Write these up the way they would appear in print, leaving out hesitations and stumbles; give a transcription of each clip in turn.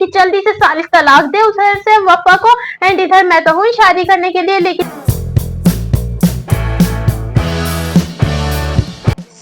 कि जल्दी से सालिस तलाक दे उधर से वफा को, एंड इधर मैं तो हूँ शादी करने के लिए। लेकिन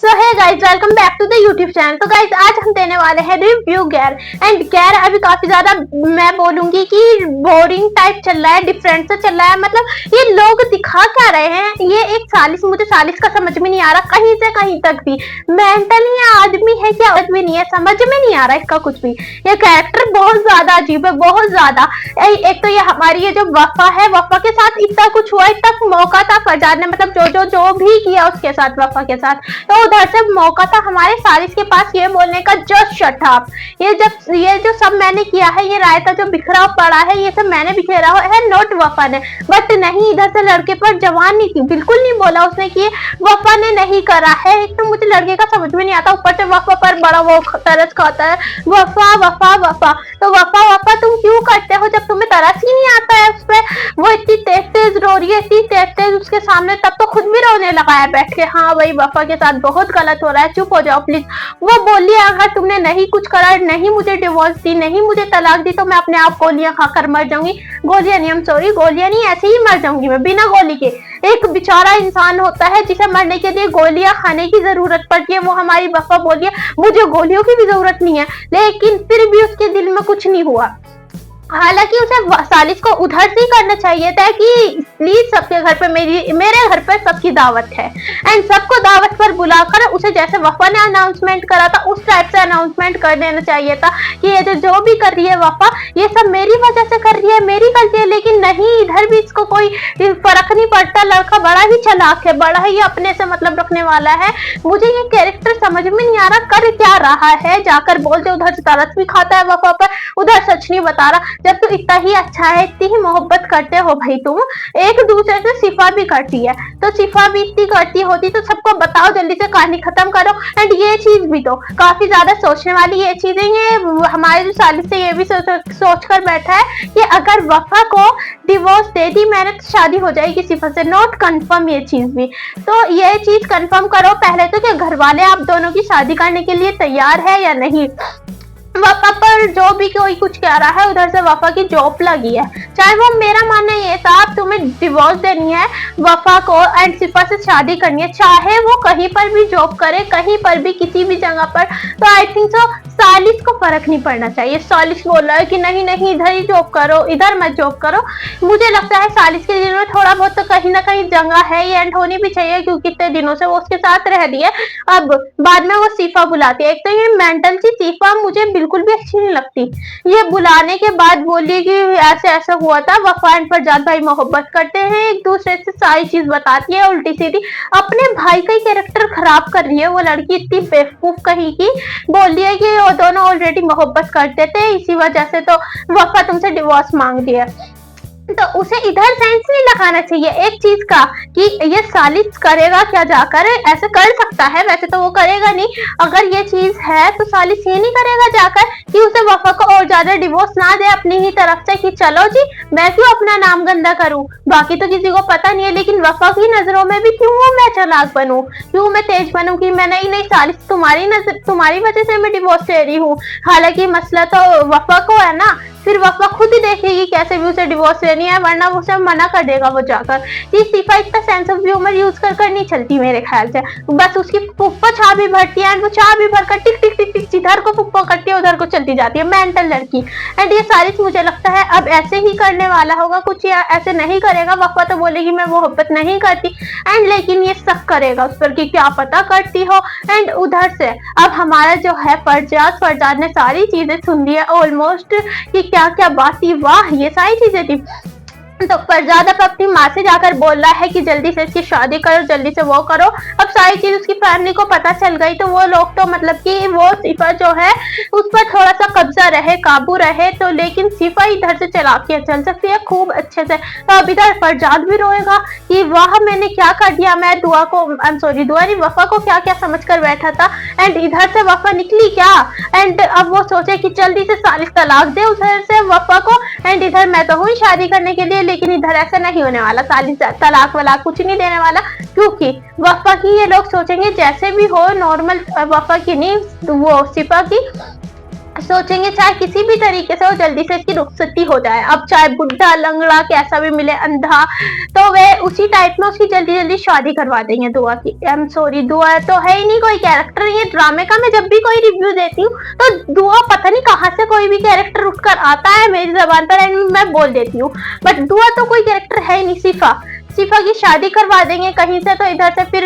so hi guys, welcome back to the YouTube channel. तो गाइज आज हम देने वाले हैं रिव्यू गैर, एंड गैर अभी काफी ज्यादा मैं बोलूंगी कि बोरिंग टाइप चल रहा है, डिफरेंट से चल रहा है। मतलब ये लोग दिखा क्या रहे हैं, ये एक सालिस, मुझे सालिस का समझ में नहीं आ रहा कहीं से कहीं तक भी। मेंटल ये आदमी है क्या, भी नहीं है, समझ में नहीं आ रहा इसका कुछ भी। ये कैरेक्टर बहुत ज्यादा अजीब है, बहुत ज्यादा। एक तो ये हमारी ये जो वफा है, वफा के साथ इतना कुछ हुआ, इतना मौका था फरजाद ने मतलब जो भी किया उसके साथ, वफा के साथ, तो उधर से मौका था हमारे सालिस के पास ये बोलने का, जस्ट शट अप। ये जो सब मैंने किया है, ये रायता जो बिखरा पड़ा है, ये सब मैंने बिखेरा है, नोट वफा ने। बट नहीं, इधर से लड़के पर जवान नहीं थी, बिल्कुल नहीं बोला उसने कि वफा ने नहीं करा है। एक तो मुझे लड़के का समझ में नहीं आता, ऊपर से वफा पर बड़ा वो तरस खाता है, वफा वफा वफा। तो वफा वफा तुम क्यों करते हो जब तुम्हें तरस ही नहीं आता है उस पर। वो इतनी तेज रो रही है, इतनी तेज उसके सामने, तब तो खुद भी रोने लगा है बैठ के। हाँ भाई, वफा के साथ बहुत गलत हो रहा है, चुप हो जाओ प्लीज। वो बोली अगर तुमने नहीं कुछ करा, नहीं मुझे डिवोर्स दी, नहीं मुझे तलाक दी, तो मैं अपने आप गोलियां खाकर मर जाऊंगी। गोलियां नहीं, सॉरी, गोलियां नहीं, ऐसे ही मर जाऊंगी मैं बिना गोली के। एक बेचारा इंसान होता है जिसे मरने के लिए गोलियां खाने की जरूरत पड़ती है, वो हमारी वफा बोली है मुझे गोलियों की भी जरूरत नहीं है, लेकिन फिर भी उसके दिल में कुछ नहीं हुआ। हालांकि उसे सालिस को उधर से ही करना चाहिए था कि प्लीज सबके घर पे मेरे घर पे सबकी दावत है, एंड सबको दावत पर बुलाकर उसे जैसे वफा ने अनाउंसमेंट करा था उस टाइप से अनाउंसमेंट कर देना चाहिए था कि ये जो भी कर रही है वफा, ये सब मेरी वजह से कर रही है, मेरी गलती है। लेकिन नहीं, इधर भी इसको कोई फर्क नहीं पड़ता। लड़का बड़ा ही चालाक है, बड़ा ही अपने से मतलब रखने वाला है। मुझे ये कैरेक्टर समझ में नहीं आ रहा कर क्या रहा है। जाकर बोलते उधर से तरस भी खाता है वफा पर, उधर सच नहीं बता रहा। जब तो इतना ही अच्छा है, इतनी ही मोहब्बत करते हो भाई तुम, एक दूसरे से सिफा भी करती है, तो सिफा भी इतनी करती होती तो सबको बताओ, जल्दी से कहानी खत्म करो। एंड ये चीज भी तो काफी ज्यादा सोचने वाली ये चीजें, ये हमारे जो सालिस से ये भी सोच कर बैठा है कि अगर वफा को डिवोर्स दे दी मैंने तो शादी हो जाएगी सिफा से। नॉट कंफर्म ये चीज भी, तो ये चीज कंफर्म करो पहले तो कि घर वाले आप दोनों की शादी करने के लिए तैयार है या नहीं। वफा पर जो भी कोई कुछ कह रहा है, उधर से वफा की जॉब लगी है। चाहे वो, मेरा मानना ये था आप तुम्हें डिवोर्स देनी है वफा को एंड सिफा से शादी करनी है, चाहे वो कहीं पर भी जॉब करे, कहीं पर भी किसी भी जगह पर, तो आई थिंक सो सालिस को फर्क नहीं पड़ना चाहिए। सालिस बोल रहा है कि नहीं नहीं इधर ही जॉब करो, इधर मत जॉब करो। मुझे लगता है सालिस के दिल में थोड़ा बहुत तो कहीं ना कहीं जगह है, ये एंड होनी भी चाहिए, क्योंकि इतने दिनों से वो उसके साथ रह रही है। अब बाद में वो सिफा बुलाती है, एक तो ये मेंटल सी सिफा मुझे बिल्कुल भी अच्छी नहीं लगती। ये बुलाने के बाद बोली कि ऐसे ऐसा हुआ था, वफा एंड फरजाद भाई मोहब्बत करते हैं, एक दूसरे से सारी चीज बताती है उल्टी सीधी, अपने भाई का ही कैरेक्टर खराब कर रही है। वो लड़की इतनी बेवकूफ कहीं की बोल रही है कि वो दोनों ऑलरेडी मोहब्बत करते थे, इसी वजह से तो वफा तुमसे डिवोर्स मांग दिया। तो उसे इधर सेंस नहीं लगाना चाहिए एक चीज का कि ये सालिस करेगा क्या जाकर, ऐसे कर सकता है, वैसे तो वो करेगा नहीं। अगर ये चीज है तो सालिस ये नहीं करेगा जाकर कि उसे वफा को और ज्यादा डिवोर्स ना दे अपनी ही तरफ से कि चलो जी मैं क्यों अपना नाम गंदा करूं, बाकी तो किसी को पता नहीं है, लेकिन वफा की नजरों में भी क्यों मैं चालाक बनूं, क्यों मैं तेज बनूं कि मैं नहीं सालिस तुम्हारी वजह से मैं डिवोर्स ले रही हूँ। हालांकि मसला तो वफा को है ना, फिर वफा खुद ही देखेगी कैसे भी उसे डिवोर्स लेनी है, वरना वो उसे मना कर देगा वो जाकर। ये सिफा इतना सेंस ऑफ ह्यूमर यूज कर नहीं चलती मेरे ख्याल से, बस उसकी फुफ्फा चाह भी भरती है, वो चाह भी भरकर टिक टिक टिक टिक इधर को फुफ्फा करती है उधर को चलती जाती है, मेंटल लड़की। एंड ये सालिस मुझे लगता है अब ऐसे ही करने वाला होगा कुछ, या ऐसे नहीं करेगा। वफा तो बोलेगी मैं मोहब्बत नहीं करती, एंड लेकिन ये शक करेगा उस पर कि क्या पता करती हो। एंड उधर से अब हमारा जो है फरजाद ने सारी चीजें सुन ली है ऑलमोस्ट कि क्या क्या बात थी, वाह ये सारी चीजें थी। तो फरजाद अब अपनी माँ से जाकर बोल रहा है कि जल्दी से इसकी शादी करो, जल्दी से वो करो। अब सारी चीज उसकी फैमिली को पता चल गई, तो वो लोग तो मतलब कि वो सिफा जो है उस पर थोड़ा सा कब्जा रहे, काबू रहे, तो लेकिन सिफा इधर से चलाकियां चल सकती है खूब अच्छे से। तो अब इधर फरजाद भी रोएगा कि वाह मैंने क्या कर दिया, मैं दुआ नहीं वफा को क्या क्या समझ कर बैठा था, एंड इधर से वफा निकली क्या। एंड अब वो सोचे कि जल्दी से सालिस तलाक दे उधर से वफा को, एंड इधर मैं तो हूँ शादी करने के लिए, लेकिन इधर ऐसा नहीं होने वाला, सालिस तलाक वलाक कुछ नहीं देने वाला, क्योंकि वफा की ये लोग सोचेंगे जैसे भी हो नॉर्मल, वफा की नहीं वो सिफा की सोचेंगे चाहे किसी भी तरीके से हो जल्दी से इसकी रुखसती हो जाए। अब चाहे बुढ़ा लंगड़ा कैसा भी मिले, अंधा, तो वे उसी टाइप में उसकी जल्दी जल्दी शादी करवा देंगे दुआ की। आई एम सॉरी, दुआ तो है ही नहीं कोई कैरेक्टर ये ड्रामे का। मैं जब भी कोई रिव्यू देती हूँ तो दुआ पता नहीं कहाँ से कोई भी कैरेक्टर उठकर आता है मेरी जबान पर एंड मैं बोल देती हूँ, बट दुआ तो कोई कैरेक्टर है ही नहीं। सिफा की शादी करवा देंगे कहीं से, तो इधर से फिर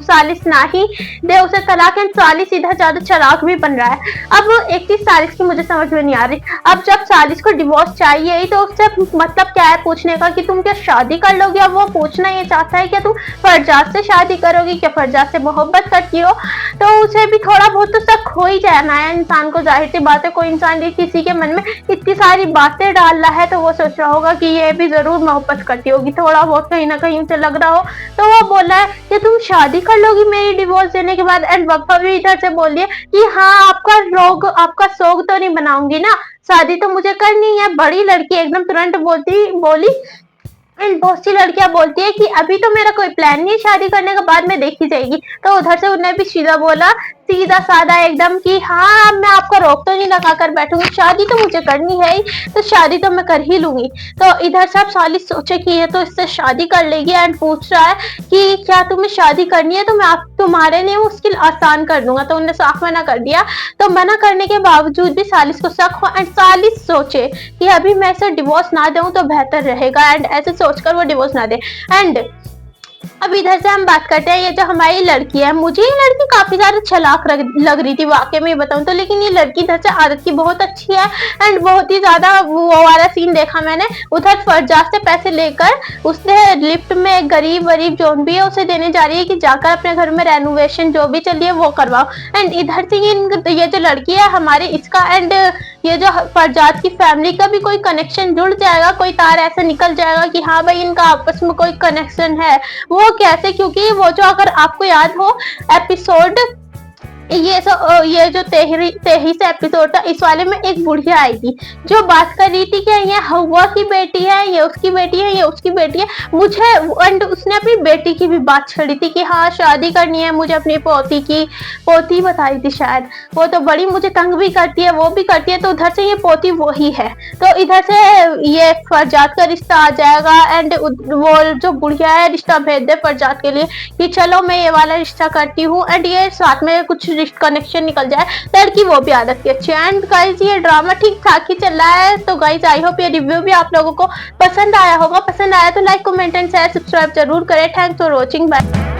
सालिस ना ही दे उसे तलाक, एंड सालिस इधर ज्यादा चलाक भी बन रहा है। अब एक चीज सालिस की मुझे समझ में नहीं आ रही, अब जब सालिस को डिवोर्स चाहिए ही तो उससे मतलब क्या है पूछने का कि तुम क्या शादी कर लोगे। अब वो पूछना ये चाहता है कि तुम फरजाद से शादी करोगी, क्या फरजाद से मोहब्बत करती हो, तो उसे भी थोड़ा बहुत तो शक हो ही जाना है इंसान को। जाहिर सी बात है, कोई इंसान किसी के मन में इतनी सारी बातें डाल रहा है तो वो सोच रहा होगा कि ये भी जरूर मोहब्बत करती होगी, थोड़ा बहुत कहीं ना कहीं उसे लग रहा हो। तो वो बोला है कि तुम शादी कर लोगी मेरी डिवोर्स देने के बाद, एंड वफा भी इधर से बोल दिया कि हाँ आपका शौक तो नहीं बनाऊंगी ना, शादी तो मुझे करनी है। बड़ी लड़की एकदम तुरंत बोली एंड बहुत सी लड़कियां बोलती है कि अभी तो मेरा कोई प्लान नहीं है, शादी करने के बाद में देखी जाएगी। तो उधर से उन्हें भी सीधा बोला, सीधा साधा एकदम कि हाँ मैं आपको रोक तो नहीं लगा कर बैठूंगी, शादी तो मुझे करनी है ही, तो शादी तो मैं कर ही लूंगी। तो इधर से अब सालिस सोचे कि ये तो इससे शादी कर लेगी एंड पूछ रहा है कि क्या तुम्हें शादी करनी है, तो मैं तुम्हारे लिए मुश्किल आसान कर दूंगा। तो उन्हें साफ मना कर दिया। तो मना करने के बावजूद भी सालिस को शक हो एंड सालिस सोचे कि अभी मैं इसे डिवोर्स ना दूं तो बेहतर रहेगा, एंड ऐसे सोचकर वो डिवोर्स ना दे। एंड अब इधर से हम बात करते हैं, ये जो हमारी लड़की है, मुझे ये लड़की काफी ज्यादा चालाक लग रही थी वाकई में बताऊं तो, लेकिन ये लड़की इधर से आदत की बहुत अच्छी है एंड बहुत ही ज्यादा वो वाला सीन देखा मैंने। उधर फरजाद से पैसे लेकर उसने लिफ्ट में गरीब जोन भी है उसे देने जा रही है कि जाकर अपने घर में रेनोवेशन जो भी चलिए वो करवाओ। एंड इधर से ये जो लड़की है हमारी इसका एंड ये जो फरजाद की फैमिली का भी कोई कनेक्शन जुड़ जाएगा, कोई तार ऐसे निकल जाएगा कि हाँ भाई इनका आपस में कोई कनेक्शन है। वो कैसे, क्योंकि वो जो अगर आपको याद हो एपिसोड ये जो 23 एपिसोड था, इस वाले में एक बुढ़िया आई थी जो बात कर रही थी कि ये हवा की बेटी है, ये उसकी बेटी है, ये उसकी बेटी है। मुझे एंड उसने अपनी बेटी की भी बात छड़ी थी कि हाँ शादी करनी है मुझे अपनी पोती बताई थी शायद, वो तो बड़ी मुझे तंग भी करती है, वो भी करती है। तो उधर से ये पोती वही है, तो इधर से ये फरजाद का रिश्ता आ जाएगा एंड वो जो बुढ़िया है रिश्ता भेज दे फरजाद के लिए कि चलो मैं ये वाला रिश्ता करती हूँ, एंड ये साथ में कुछ कनेक्शन निकल जाए। लड़की वो भी आदत की अच्छी है। एंड गाइस ये ड्रामा ठीक ठाक ही चल रहा है। तो गाइस आई होप ये रिव्यू भी आप लोगों को पसंद आया होगा। पसंद आया तो like comment and share subscribe जरूर करें। Thanks for watching, bye.